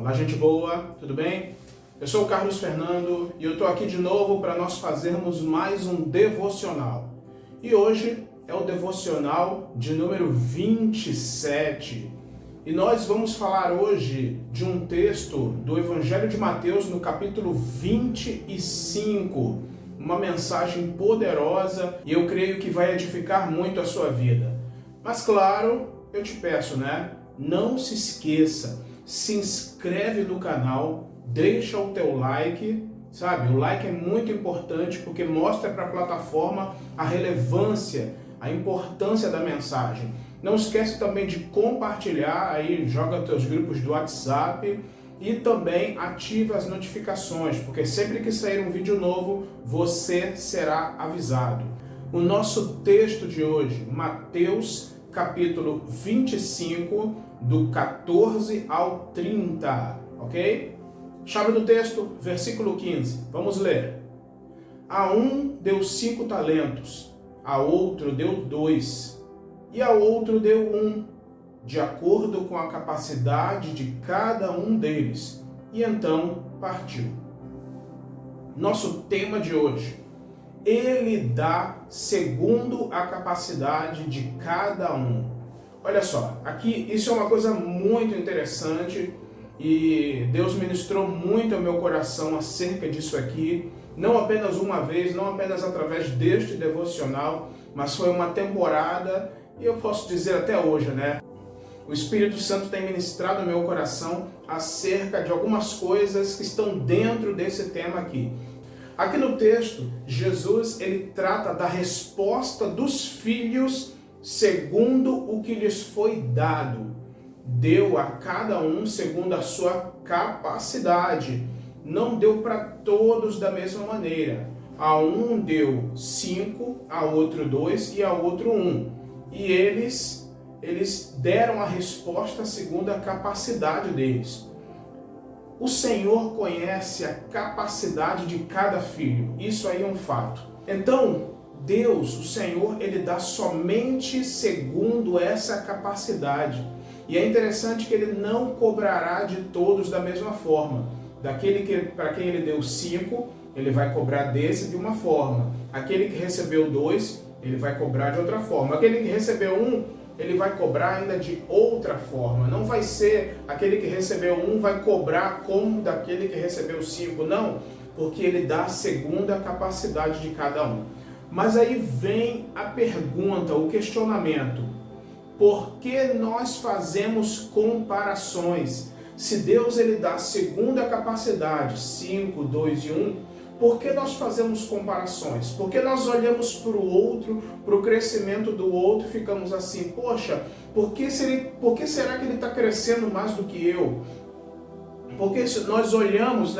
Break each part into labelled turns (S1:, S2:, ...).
S1: Olá, gente boa, tudo bem? Eu sou o Carlos Fernando e eu estou aqui de novo para nós fazermos mais um devocional. E hoje é o devocional de número 27. E nós vamos falar hoje de um texto do Evangelho de Mateus no capítulo 25. Uma mensagem poderosa e eu creio que vai edificar muito a sua vida. Mas claro, eu te peço, não se esqueça, se inscreve no canal, deixa o teu like, sabe? O like é muito importante porque mostra para a plataforma a relevância, a importância da mensagem. Não esquece também de compartilhar, aí joga teus grupos do WhatsApp e também ativa as notificações, porque sempre que sair um vídeo novo, você será avisado. O nosso texto de hoje, Mateus capítulo 25, do 14 ao 30, ok? Chave do texto, versículo 15. Vamos ler. A um deu 5 talentos, a outro deu 2, e a outro deu 1, de acordo com a capacidade de cada um deles. E então partiu. Nosso tema de hoje: Ele dá segundo a capacidade de cada um. Olha só, aqui isso é uma coisa muito interessante e Deus ministrou muito ao meu coração acerca disso aqui, não apenas uma vez, não apenas através deste devocional, mas foi uma temporada e eu posso dizer até hoje, O Espírito Santo tem ministrado ao meu coração acerca de algumas coisas que estão dentro desse tema aqui. Aqui no texto, Jesus ele trata da resposta dos filhos segundo o que lhes foi dado. Deu a cada um segundo a sua capacidade. Não deu para todos da mesma maneira. A um deu 5, a outro 2 e a outro 1. E eles deram a resposta segundo a capacidade deles. O Senhor conhece a capacidade de cada filho. Isso aí é um fato. Então, Deus, o Senhor, ele dá somente segundo essa capacidade. E é interessante que ele não cobrará de todos da mesma forma. Daquele que para quem ele deu 5, ele vai cobrar desse de uma forma. Aquele que recebeu 2, ele vai cobrar de outra forma. Aquele que recebeu 1, ele vai cobrar ainda de outra forma. Não vai ser aquele que recebeu 1 vai cobrar como daquele que recebeu 5, não, porque ele dá segundo a capacidade de cada um. Mas aí vem a pergunta, o questionamento: por que nós fazemos comparações? Se Deus ele dá segundo a capacidade, 5, 2 e 1, por que nós fazemos comparações? Por que nós olhamos para o outro, para o crescimento do outro e ficamos assim, poxa, por que será que ele está crescendo mais do que eu? Porque nós olhamos,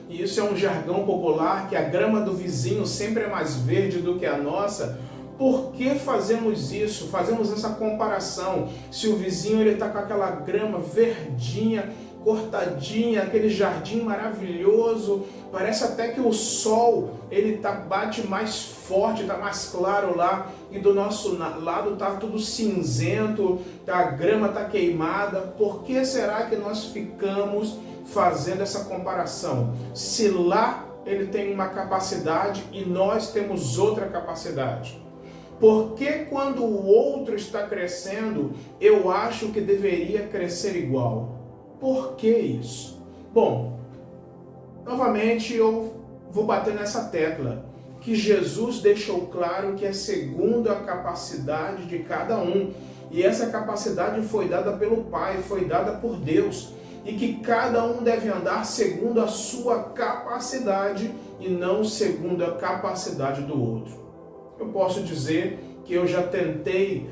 S1: e isso é um jargão popular, que a grama do vizinho sempre é mais verde do que a nossa. Por que fazemos isso? Fazemos essa comparação. Se o vizinho está com aquela grama verdinha, cortadinha, aquele jardim maravilhoso, parece até que o sol bate mais forte, está mais claro lá, e do nosso lado está tudo cinzento, a grama está queimada. Por que será que nós ficamos fazendo essa comparação? Se lá ele tem uma capacidade e nós temos outra capacidade. Por que quando o outro está crescendo, eu acho que deveria crescer igual? Por que isso? Bom, novamente eu vou bater nessa tecla, que Jesus deixou claro que é segundo a capacidade de cada um. E essa capacidade foi dada pelo Pai, foi dada por Deus. E que cada um deve andar segundo a sua capacidade e não segundo a capacidade do outro. Eu posso dizer que eu já tentei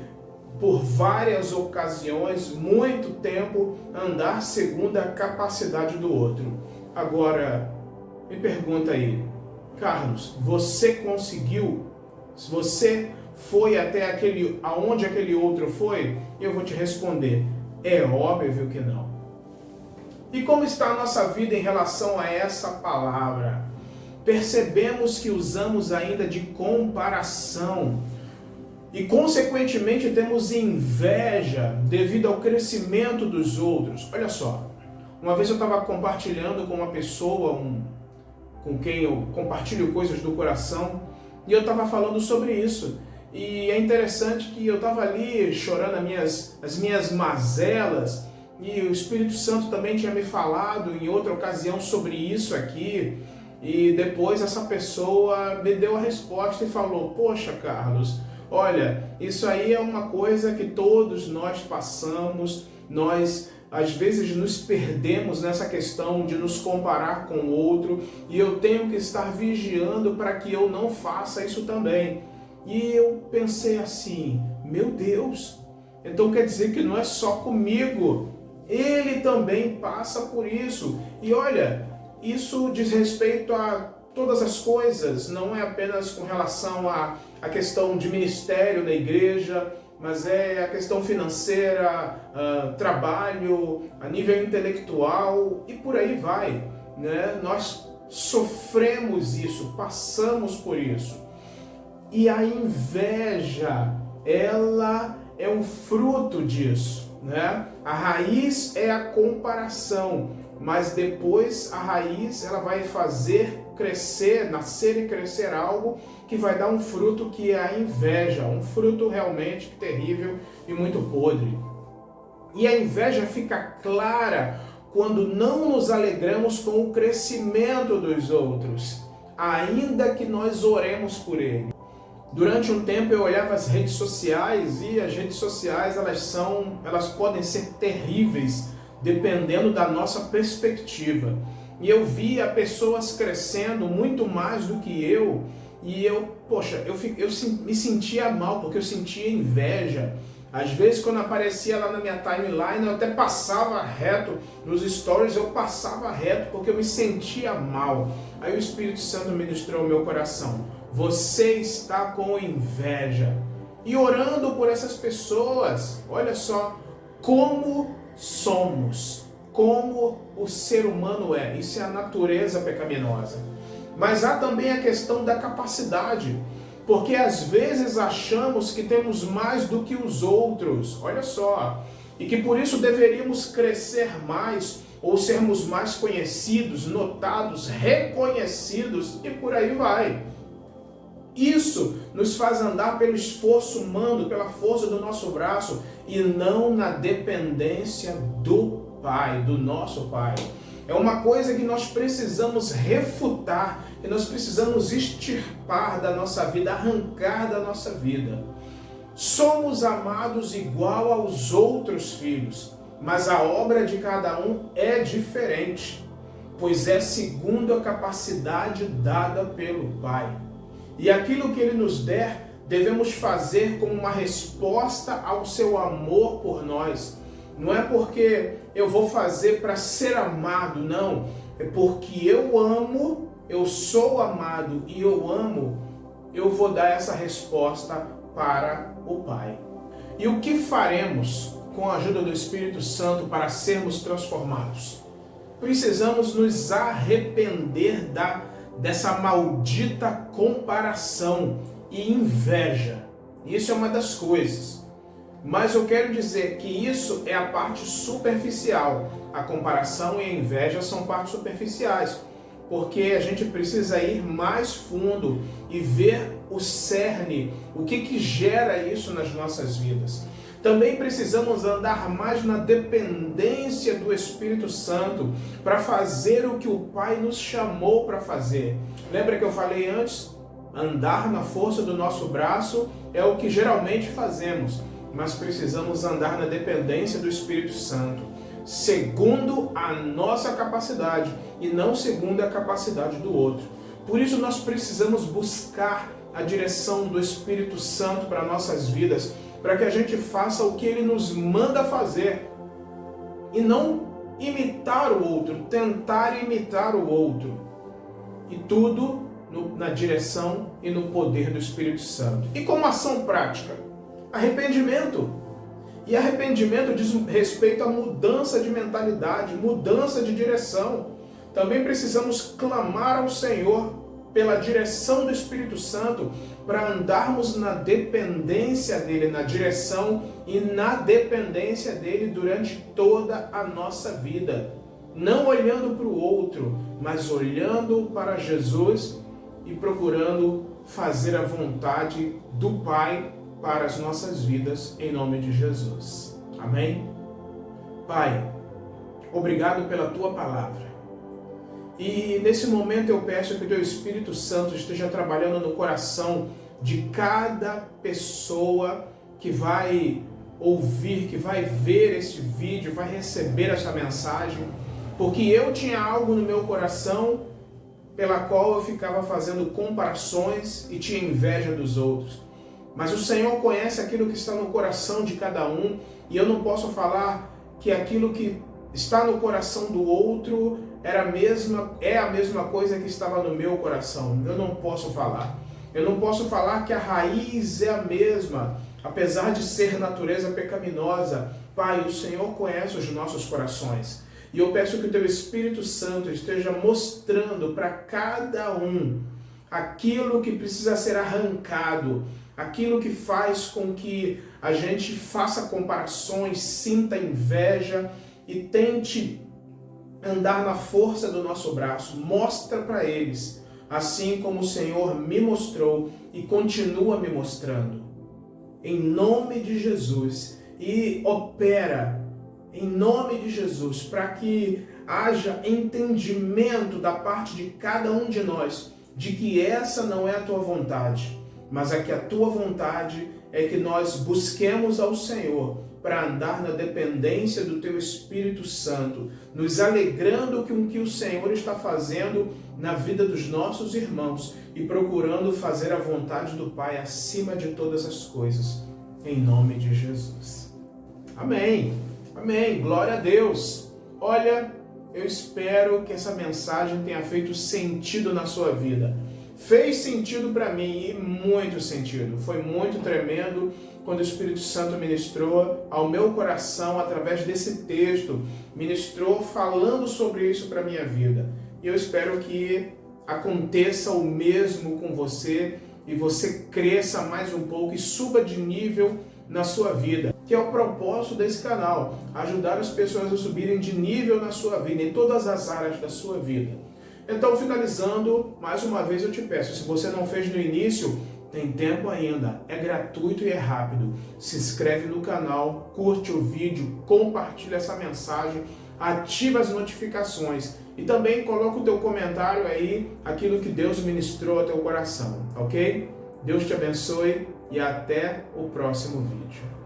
S1: por várias ocasiões, muito tempo, andar segundo a capacidade do outro. Agora, me pergunta aí, Carlos, você conseguiu? Se você foi até aonde aquele outro foi, eu vou te responder, é óbvio que não. E como está a nossa vida em relação a essa palavra? Percebemos que usamos ainda de comparação. E, consequentemente, temos inveja devido ao crescimento dos outros. Olha só, Uma vez eu estava compartilhando com uma pessoa, com quem eu compartilho coisas do coração, e eu estava falando sobre isso. E é interessante que eu estava ali chorando as minhas mazelas, e o Espírito Santo também tinha me falado em outra ocasião sobre isso aqui, e depois essa pessoa me deu a resposta e falou: poxa, Carlos, olha, isso aí é uma coisa que todos nós passamos, nós às vezes nos perdemos nessa questão de nos comparar com o outro, e eu tenho que estar vigiando para que eu não faça isso também. E eu pensei assim: meu Deus, então quer dizer que não é só comigo, ele também passa por isso. E olha, isso diz respeito a todas as coisas, não é apenas com relação à questão de ministério da igreja, mas é a questão financeira, trabalho, a nível intelectual e por aí vai, né? Nós sofremos isso, passamos por isso. E a inveja, ela é um fruto disso, né? A raiz é a comparação, mas depois a raiz ela vai fazer crescer, nascer e crescer algo que vai dar um fruto que é a inveja, um fruto realmente terrível e muito podre. E a inveja fica clara quando não nos alegramos com o crescimento dos outros, ainda que nós oremos por ele. Durante um tempo eu olhava as redes sociais e as redes sociais elas podem ser terríveis dependendo da nossa perspectiva. E eu via pessoas crescendo muito mais do que eu, e eu me sentia mal, porque eu sentia inveja. Às vezes quando aparecia lá na minha timeline, eu até passava reto, nos stories eu passava reto, porque eu me sentia mal. Aí o Espírito Santo ministrou ao meu coração: você está com inveja. E orando por essas pessoas, olha só como somos, como o ser humano é. Isso é a natureza pecaminosa. Mas há também a questão da capacidade, porque às vezes achamos que temos mais do que os outros, olha só, e que por isso deveríamos crescer mais, ou sermos mais conhecidos, notados, reconhecidos, e por aí vai. Isso nos faz andar pelo esforço humano, pela força do nosso braço, e não na dependência do Pai, do nosso Pai. É uma coisa que nós precisamos refutar, que nós precisamos extirpar da nossa vida, arrancar da nossa vida. Somos amados igual aos outros filhos, mas a obra de cada um é diferente, pois é segundo a capacidade dada pelo Pai. E aquilo que Ele nos der, devemos fazer como uma resposta ao seu amor por nós. Não é porque eu vou fazer para ser amado, não. É porque eu amo, eu sou amado e eu amo, eu vou dar essa resposta para o Pai. E o que faremos com a ajuda do Espírito Santo para sermos transformados? Precisamos nos arrepender dessa maldita comparação e inveja. Isso é uma das coisas. Mas eu quero dizer que isso é a parte superficial. A comparação e a inveja são partes superficiais, porque a gente precisa ir mais fundo e ver o cerne, o que gera isso nas nossas vidas. Também precisamos andar mais na dependência do Espírito Santo para fazer o que o Pai nos chamou para fazer. Lembra que eu falei antes? Andar na força do nosso braço é o que geralmente fazemos, mas precisamos andar na dependência do Espírito Santo, segundo a nossa capacidade e não segundo a capacidade do outro. Por isso nós precisamos buscar a direção do Espírito Santo para nossas vidas, para que a gente faça o que Ele nos manda fazer e não imitar o outro, tentar imitar o outro. E tudo na direção e no poder do Espírito Santo. E como ação prática? Arrependimento. E arrependimento diz respeito à mudança de mentalidade, mudança de direção. Também precisamos clamar ao Senhor pela direção do Espírito Santo para andarmos na dependência dele, na direção e na dependência dele durante toda a nossa vida. não olhando para o outro, mas olhando para Jesus e procurando fazer a vontade do Pai para as nossas vidas, em nome de Jesus. Amém? Pai, obrigado pela Tua palavra. E nesse momento eu peço que o Teu Espírito Santo esteja trabalhando no coração de cada pessoa que vai ouvir, que vai ver este vídeo, vai receber essa mensagem, porque eu tinha algo no meu coração pela qual eu ficava fazendo comparações e tinha inveja dos outros. Mas o Senhor conhece aquilo que está no coração de cada um, e eu não posso falar que aquilo que está no coração do outro é a mesma coisa que estava no meu coração. Eu não posso falar. Eu não posso falar que a raiz é a mesma, apesar de ser natureza pecaminosa. Pai, o Senhor conhece os nossos corações. E eu peço que o Teu Espírito Santo esteja mostrando para cada um aquilo que precisa ser arrancado, aquilo que faz com que a gente faça comparações, sinta inveja e tente andar na força do nosso braço. Mostra para eles, assim como o Senhor me mostrou e continua me mostrando. Em nome de Jesus. E opera em nome de Jesus, para que haja entendimento da parte de cada um de nós, de que essa não é a Tua vontade, mas é que a Tua vontade é que nós busquemos ao Senhor para andar na dependência do Teu Espírito Santo, nos alegrando com o que o Senhor está fazendo na vida dos nossos irmãos e procurando fazer a vontade do Pai acima de todas as coisas, em nome de Jesus. Amém. Amém, glória a Deus. Olha, eu espero que essa mensagem tenha feito sentido na sua vida. Fez sentido para mim e muito sentido. Foi muito tremendo quando o Espírito Santo ministrou ao meu coração através desse texto. Ministrou falando sobre isso para a minha vida. E eu espero que aconteça o mesmo com você e você cresça mais um pouco e suba de nível na sua vida, que é o propósito desse canal, ajudar as pessoas a subirem de nível na sua vida, em todas as áreas da sua vida. Então, finalizando, mais uma vez eu te peço, se você não fez no início, tem tempo ainda, é gratuito e é rápido. Se inscreve no canal, curte o vídeo, compartilha essa mensagem, ativa as notificações e também coloca o teu comentário aí, aquilo que Deus ministrou ao teu coração, ok? Deus te abençoe e até o próximo vídeo.